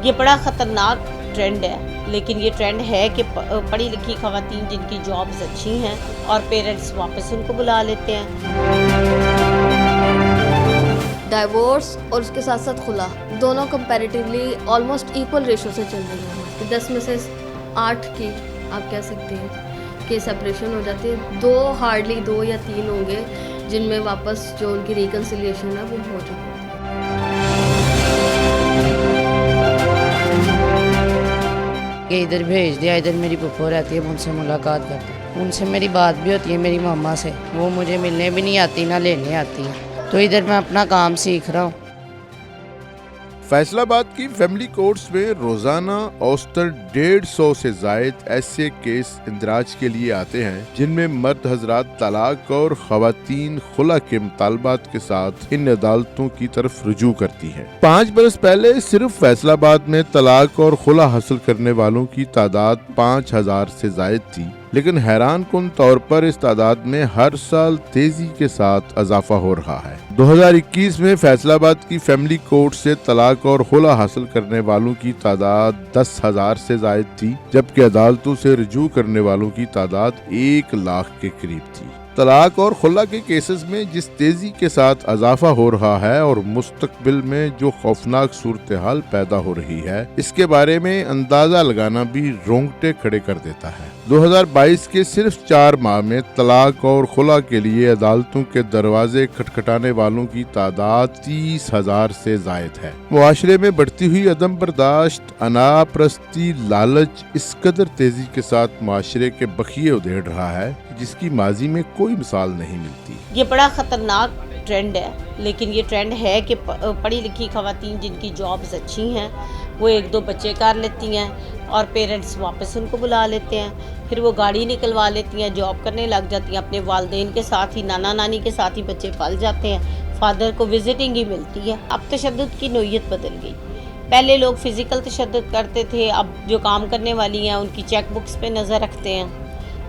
یہ بڑا خطرناک ٹرینڈ ہے، لیکن یہ ٹرینڈ ہے کہ پڑھی لکھی خواتین جن کی جابز اچھی ہیں اور پیرنٹس واپس ان کو بلا لیتے ہیں۔ ڈائیورس اور اس کے ساتھ ساتھ خلا دونوں کمپیریٹیولی آلموسٹ ایکول ریشو سے چل رہی ہیں۔ 10 میں سے 8 کی آپ کہہ سکتے ہیں کہ سپریشن ہو جاتی ہے۔ ہارڈلی 2 یا 3 ہوں گے جن میں واپس جو ان کی ریکنسیلیشن ہے وہ ہو چکی ہے۔ کہ ادھر بھیج دیا، ادھر میری پھپھو رہتی ہے، ان سے ملاقات کرتے ہیں، ان سے میری بات بھی ہوتی ہے میری ماما سے، وہ مجھے ملنے بھی نہیں آتی نہ لینے آتی ہے، تو ادھر میں اپنا کام سیکھ رہا ہوں۔ فیصل آباد کی فیملی کورٹس میں روزانہ اوسطاً 150 سے زائد ایسے کیس اندراج کے لیے آتے ہیں جن میں مرد حضرات طلاق اور خواتین خلا کے مطالبات کے ساتھ ان عدالتوں کی طرف رجوع کرتی ہیں۔ 5 برس پہلے صرف فیصل آباد میں طلاق اور خلا حاصل کرنے والوں کی تعداد 5000 سے زائد تھی، لیکن حیران کن طور پر اس تعداد میں ہر سال تیزی کے ساتھ اضافہ ہو رہا ہے۔ 2021 میں فیصل آباد کی فیملی کورٹ سے طلاق اور خلا حاصل کرنے والوں کی تعداد 10,000 سے زائد تھی، جبکہ عدالتوں سے رجوع کرنے والوں کی تعداد 1 لاکھ کے قریب تھی۔ طلاق اور خلا کے کیسز میں جس تیزی کے ساتھ اضافہ ہو رہا ہے اور مستقبل میں جو خوفناک صورتحال پیدا ہو رہی ہے، اس کے بارے میں اندازہ لگانا بھی رونگٹے کھڑے کر دیتا ہے۔ 2022 کے صرف 4 ماہ میں طلاق اور خلا کے لیے عدالتوں کے دروازے کھٹکھٹانے والوں کی تعداد 30,000 سے زائد ہے۔ معاشرے میں بڑھتی ہوئی عدم برداشت، انا پرستی، لالچ اس قدر تیزی کے ساتھ معاشرے کے بخیے ادھیڑ رہا ہے جس کی ماضی میں کوئی مثال نہیں ملتی۔ یہ بڑا خطرناک ٹرینڈ ہے، لیکن یہ ٹرینڈ ہے کہ پڑھی لکھی خواتین جن کی جابز اچھی ہیں وہ 1-2 بچے کر لیتی ہیں اور پیرنٹس واپس ان کو بلا لیتے ہیں، پھر وہ گاڑی نکلوا لیتی ہیں، جاب کرنے لگ جاتی ہیں، اپنے والدین کے ساتھ ہی، نانا نانی کے ساتھ ہی بچے پل جاتے ہیں، فادر کو وزٹنگ ہی ملتی ہے۔ اب تشدد کی نوعیت بدل گئی۔ پہلے لوگ فزیکل تشدد کرتے تھے، اب جو کام کرنے والی ہیں ان کی چیک بکس پہ نظر رکھتے ہیں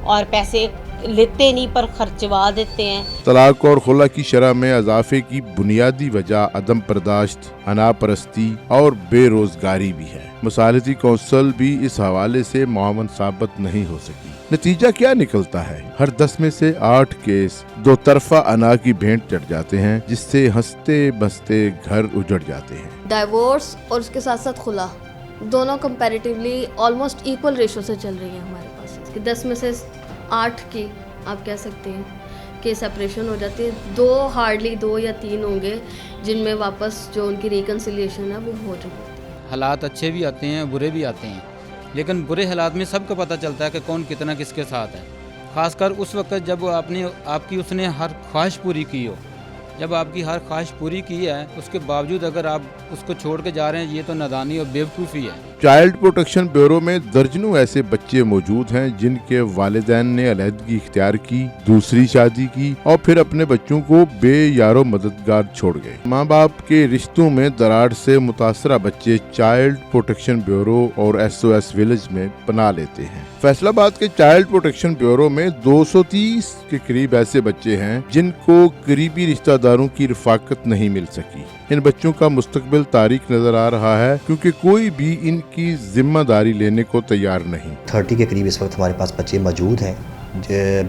اور پیسے لیتے نہیں پر خرچوا دیتے ہیں۔ طلاق اور خلا کی شرح میں اضافے کی بنیادی وجہ عدم برداشت، انا پرستی اور بے روزگاری بھی ہے۔ مصالحتی کونسل بھی اس حوالے سے معاون ثابت نہیں ہو سکی۔ نتیجہ کیا نکلتا ہے؟ ہر 10 میں سے 8 کیس دو طرفہ انا کی بھینٹ چڑھ جاتے ہیں، جس سے ہنستے بستے گھر اجڑ جاتے ہیں۔ ڈائیورس اور اس کے ساتھ ساتھ خلا دونوں کمپیریٹیولی آلموسٹ ایکول ریشو سے چل رہی ہیں ہمارے پاس۔ 10 میں سے 8 کی آپ کہہ سکتے ہیں کہ سپریشن ہو جاتی ہے۔ ہارڈلی 2 یا 3 ہوں گے جن میں واپس جو ان کی ریکنسیلیشن ہے وہ ہو چکی ہے۔ حالات اچھے بھی آتے ہیں، برے بھی آتے ہیں، لیکن برے حالات میں سب کو پتہ چلتا ہے کہ کون کتنا کس کے ساتھ ہے، خاص کر اس وقت جب آپ کی اس نے ہر خواہش پوری کی ہو۔ جب آپ کی ہر خواہش پوری کی ہے اس کے باوجود اگر آپ اس کو چھوڑ کے جا رہے ہیں، یہ تو نادانی اور بیوقوفی ہے۔ چائلڈ پروٹیکشن بیورو میں درجنوں ایسے بچے موجود ہیں جن کے والدین نے علیحدگی اختیار کی، دوسری شادی کی اور پھر اپنے بچوں کو بے یارو مددگار چھوڑ گئے۔ ماں باپ کے رشتوں میں دراڑ سے متاثرہ بچے چائلڈ پروٹیکشن بیورو اور SOS ولیج میں پناہ لیتے ہیں۔ فیصل آباد کے چائلڈ پروٹیکشن بیورو میں 230 کے قریب ایسے بچے ہیں جن کو قریبی رشتہ داروں کی رفاقت نہیں مل سکی۔ ان بچوں کا مستقبل تاریک نظر آ رہا ہے کیونکہ کوئی بھی ان کی ذمہ داری لینے کو تیار نہیں۔ 30 کے قریب اس وقت ہمارے پاس بچے موجود ہیں۔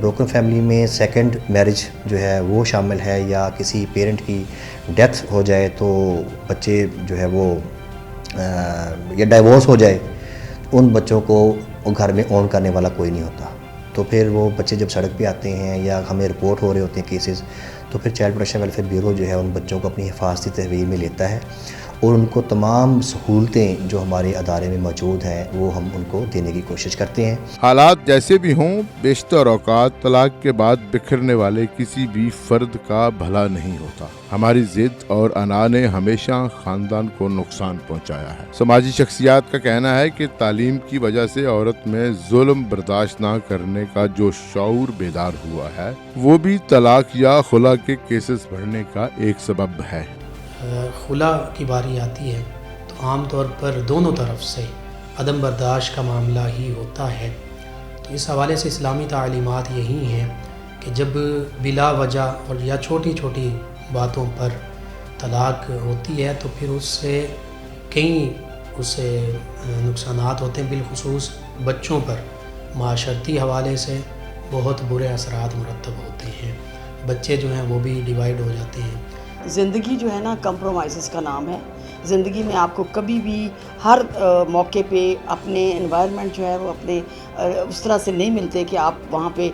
بروکن فیملی میں سیکنڈ میرج جو ہے وہ شامل ہے، یا کسی پیرنٹ کی ڈیتھ ہو جائے تو بچے جو ہے وہ یا ڈائیورس ہو جائے، ان بچوں کو گھر میں اون کرنے والا کوئی نہیں ہوتا، تو پھر وہ بچے جب سڑک پہ آتے ہیں یا ہمیں رپورٹ ہو رہے ہوتے ہیں کیسز، تو پھر چائلڈ پروٹیکشن ویلفیئر بیورو جو ہے ان بچوں کو اپنی حفاظتی تحویل میں لیتا ہے اور ان کو تمام سہولتیں جو ہمارے ادارے میں موجود ہیں وہ ہم ان کو دینے کی کوشش کرتے ہیں۔ حالات جیسے بھی ہوں، بیشتر اوقات طلاق کے بعد بکھرنے والے کسی بھی فرد کا بھلا نہیں ہوتا۔ ہماری ضد اور انا نے ہمیشہ خاندان کو نقصان پہنچایا ہے۔ سماجی شخصیات کا کہنا ہے کہ تعلیم کی وجہ سے عورت میں ظلم برداشت نہ کرنے کا جو شعور بیدار ہوا ہے، وہ بھی طلاق یا خلا کے کیسز بڑھنے کا ایک سبب ہے۔ خلا کی باری آتی ہے تو عام طور پر دونوں طرف سے عدم برداشت کا معاملہ ہی ہوتا ہے، تو اس حوالے سے اسلامی تعلیمات یہی ہیں کہ جب بلا وجہ اور یا چھوٹی چھوٹی باتوں پر طلاق ہوتی ہے تو پھر اس سے کئی اس سے نقصانات ہوتے ہیں، بالخصوص بچوں پر معاشرتی حوالے سے بہت برے اثرات مرتب ہوتے ہیں، بچے جو ہیں وہ بھی ڈیوائیڈ ہو جاتے ہیں۔ زندگی جو ہے نا کمپرومائزز کا نام ہے۔ زندگی میں آپ کو کبھی بھی ہر موقع پہ اپنے انوائرمنٹ جو ہے وہ اپنے اس طرح سے نہیں ملتے کہ آپ وہاں پہ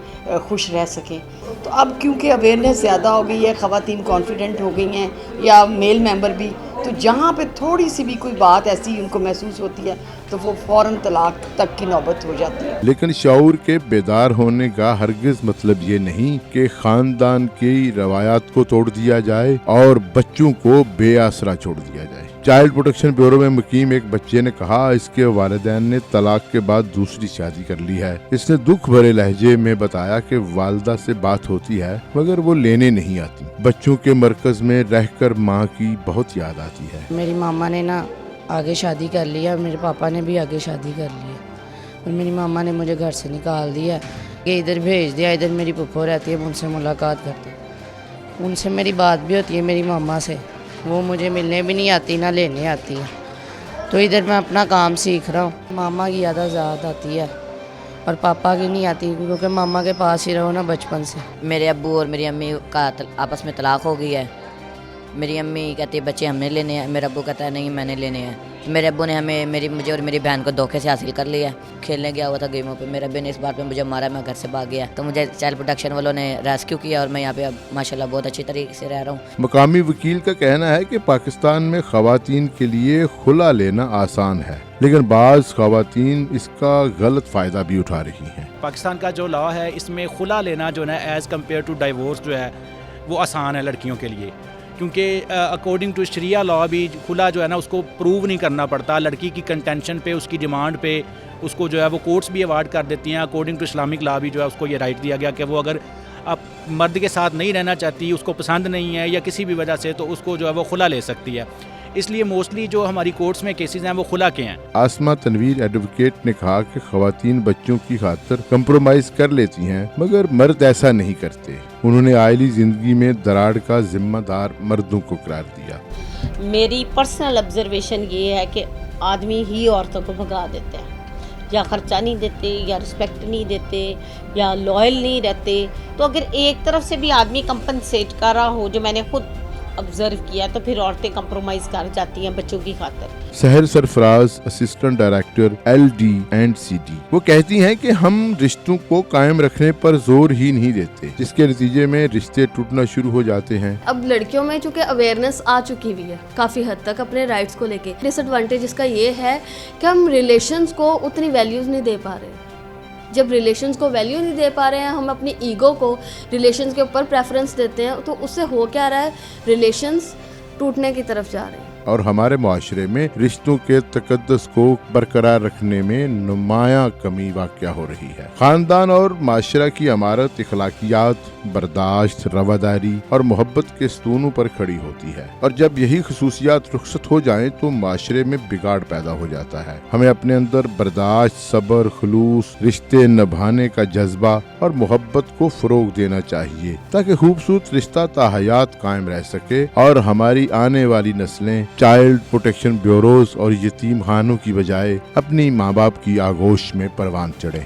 خوش رہ سکیں۔ تو اب کیونکہ اویئرنیس زیادہ ہو گئی ہے، خواتین کانفیڈنٹ ہو گئی ہیں یا میل ممبر بھی، تو جہاں پہ تھوڑی سی بھی کوئی بات ایسی ان کو محسوس ہوتی ہے تو وہ فوراً طلاق تک کی نوبت ہو جاتی ہے۔ لیکن شعور کے بیدار ہونے کا ہرگز مطلب یہ نہیں کہ خاندان کی روایات کو توڑ دیا جائے اور بچوں کو بے آسرا چھوڑ دیا جائے۔ چائلڈ پروٹیکشن بیورو میں مقیم ایک بچے نے کہا اس کے والدین نے طلاق کے بعد دوسری شادی کر لی ہے۔ اس نے دکھ بھرے لہجے میں بتایا کہ والدہ سے بات ہوتی ہے مگر وہ لینے نہیں آتی۔ بچوں کے مرکز میں رہ کر ماں کی بہت یاد آتی ہے۔ میری ماما نے نا آگے شادی کر لی ہے، میرے پاپا نے بھی آگے شادی کر لی ہے، اور میری ماما نے مجھے گھر سے نکال دیا کہ ادھر بھیج دیا، ادھر میری پھپھو رہتی ہے، ان سے ملاقات کرتے ہیں، ان سے میری بات بھی ہوتی ہے میری ماما سے، وہ مجھے ملنے بھی نہیں آتی نہ لینے آتی ہے، تو ادھر میں اپنا کام سیکھ رہا ہوں۔ ماما کی یاد آزاد آتی ہے اور پاپا کی نہیں آتی، کیونکہ ماما کے پاس ہی رہو نا بچپن سے۔ میرے ابو اور میری امی کا آپس میں طلاق ہو گئی ہے۔ میری امی کہتی ہے بچے ہم نے لینے ہیں، میرا ابو کہتا ہے نہیں میں نے لینے ہیں۔ میرے ابو نے مجھے اور میری بہن کو دھوکے سے حاصل کر لیا، کھیلنے گیا ہوا تھا گیموں پہ، میرے ابو نے اس بات پہ مجھے مارا، میں گھر سے بھاگ گیا، تو مجھے چائلڈ پروٹیکشن والوں نے ریسکیو کیا اور میں یہاں پہ اب ماشاءاللہ بہت اچھی طریقے سے رہ رہا ہوں۔ مقامی وکیل کا کہنا ہے کہ پاکستان میں خواتین کے لیے خلا لینا آسان ہے، لیکن بعض خواتین اس کا غلط فائدہ بھی اٹھا رہی ہیں۔ پاکستان کا جو لا ہے اس میں خلا لینا جو ہے ایز کمپیئر ٹو ڈائیورس جو ہے وہ آسان ہے لڑکیوں کے لیے، کیونکہ اکارڈنگ ٹو شریعہ لا بھی خلا جو ہے نا اس کو پروو نہیں کرنا پڑتا، لڑکی کی کنٹینشن پہ، اس کی ڈیمانڈ پہ اس کو جو ہے وہ کورٹس بھی ایوارڈ کر دیتی ہیں۔ اکارڈنگ ٹو اسلامک لا بھی جو ہے اس کو یہ رائٹ دیا گیا کہ وہ اگر اب مرد کے ساتھ نہیں رہنا چاہتی، اس کو پسند نہیں ہے یا کسی بھی وجہ سے، تو اس کو جو ہے وہ خلا لے سکتی ہے۔ اس لیے موسٹلی جو ہماری کورٹس میں کیسز ہیں وہ خلا کے ہیں۔ آسمہ تنویر ایڈوکیٹ نے کہا کہ خواتین بچوں کی خاطر کمپرومائز کر لیتی ہیں مگر مرد ایسا نہیں کرتے۔ انہوں نے عائلی زندگی میں دراڑ کا ذمہ دار مردوں کو قرار دیا۔ میری پرسنل آبزرویشن یہ ہے کہ آدمی ہی عورتوں کو بھگا دیتے ہیں، یا خرچہ نہیں دیتے، یا رسپیکٹ نہیں دیتے، یا لائل نہیں رہتے۔ تو اگر ایک طرف سے بھی آدمی کمپنسیٹ کر رہا ہو، جو میں نے خود آبزرو کیا، تو پھر عورتیں کمپرومائز کر جاتی ہیں بچوں کی خاطر۔ سحر سرفراز اسسٹنٹ ڈائریکٹر LD&CD وہ کہتی ہیں کہ ہم رشتوں کو قائم رکھنے پر زور ہی نہیں دیتے، جس کے نتیجے میں رشتے ٹوٹنا شروع ہو جاتے ہیں۔ اب لڑکیوں میں چونکہ اویئرنیس آ چکی ہوئی ہے کافی حد تک اپنے رائٹس کو لے کے، ڈس ایڈوانٹیج اس کا یہ ہے کہ ہم ریلیشنز کو اتنی ویلیوز نہیں دے پا رہے۔ جب ریلیشنز کو ویلیو نہیں دے پا رہے ہیں، ہم اپنی ایگو کو ریلیشنز کے اوپر پریفرنس دیتے ہیں، تو اس سے ہو کیا رہا ہے، ریلیشنز ٹوٹنے کی طرف جا رہے ہیں۔ اور ہمارے معاشرے میں رشتوں کے تقدس کو برقرار رکھنے میں نمایاں کمی واقع ہو رہی ہے۔ خاندان اور معاشرہ کی عمارت اخلاقیات، برداشت، رواداری اور محبت کے ستونوں پر کھڑی ہوتی ہے، اور جب یہی خصوصیات رخصت ہو جائیں تو معاشرے میں بگاڑ پیدا ہو جاتا ہے۔ ہمیں اپنے اندر برداشت، صبر، خلوص، رشتے نبھانے کا جذبہ اور محبت کو فروغ دینا چاہیے تاکہ خوبصورت رشتہ تاحیات قائم رہ سکے اور ہماری آنے والی نسلیں چائلڈ پروٹیکشن بیوروز اور یتیم خانوں کی بجائے اپنی ماں باپ کی آغوش میں پروان چڑھیں۔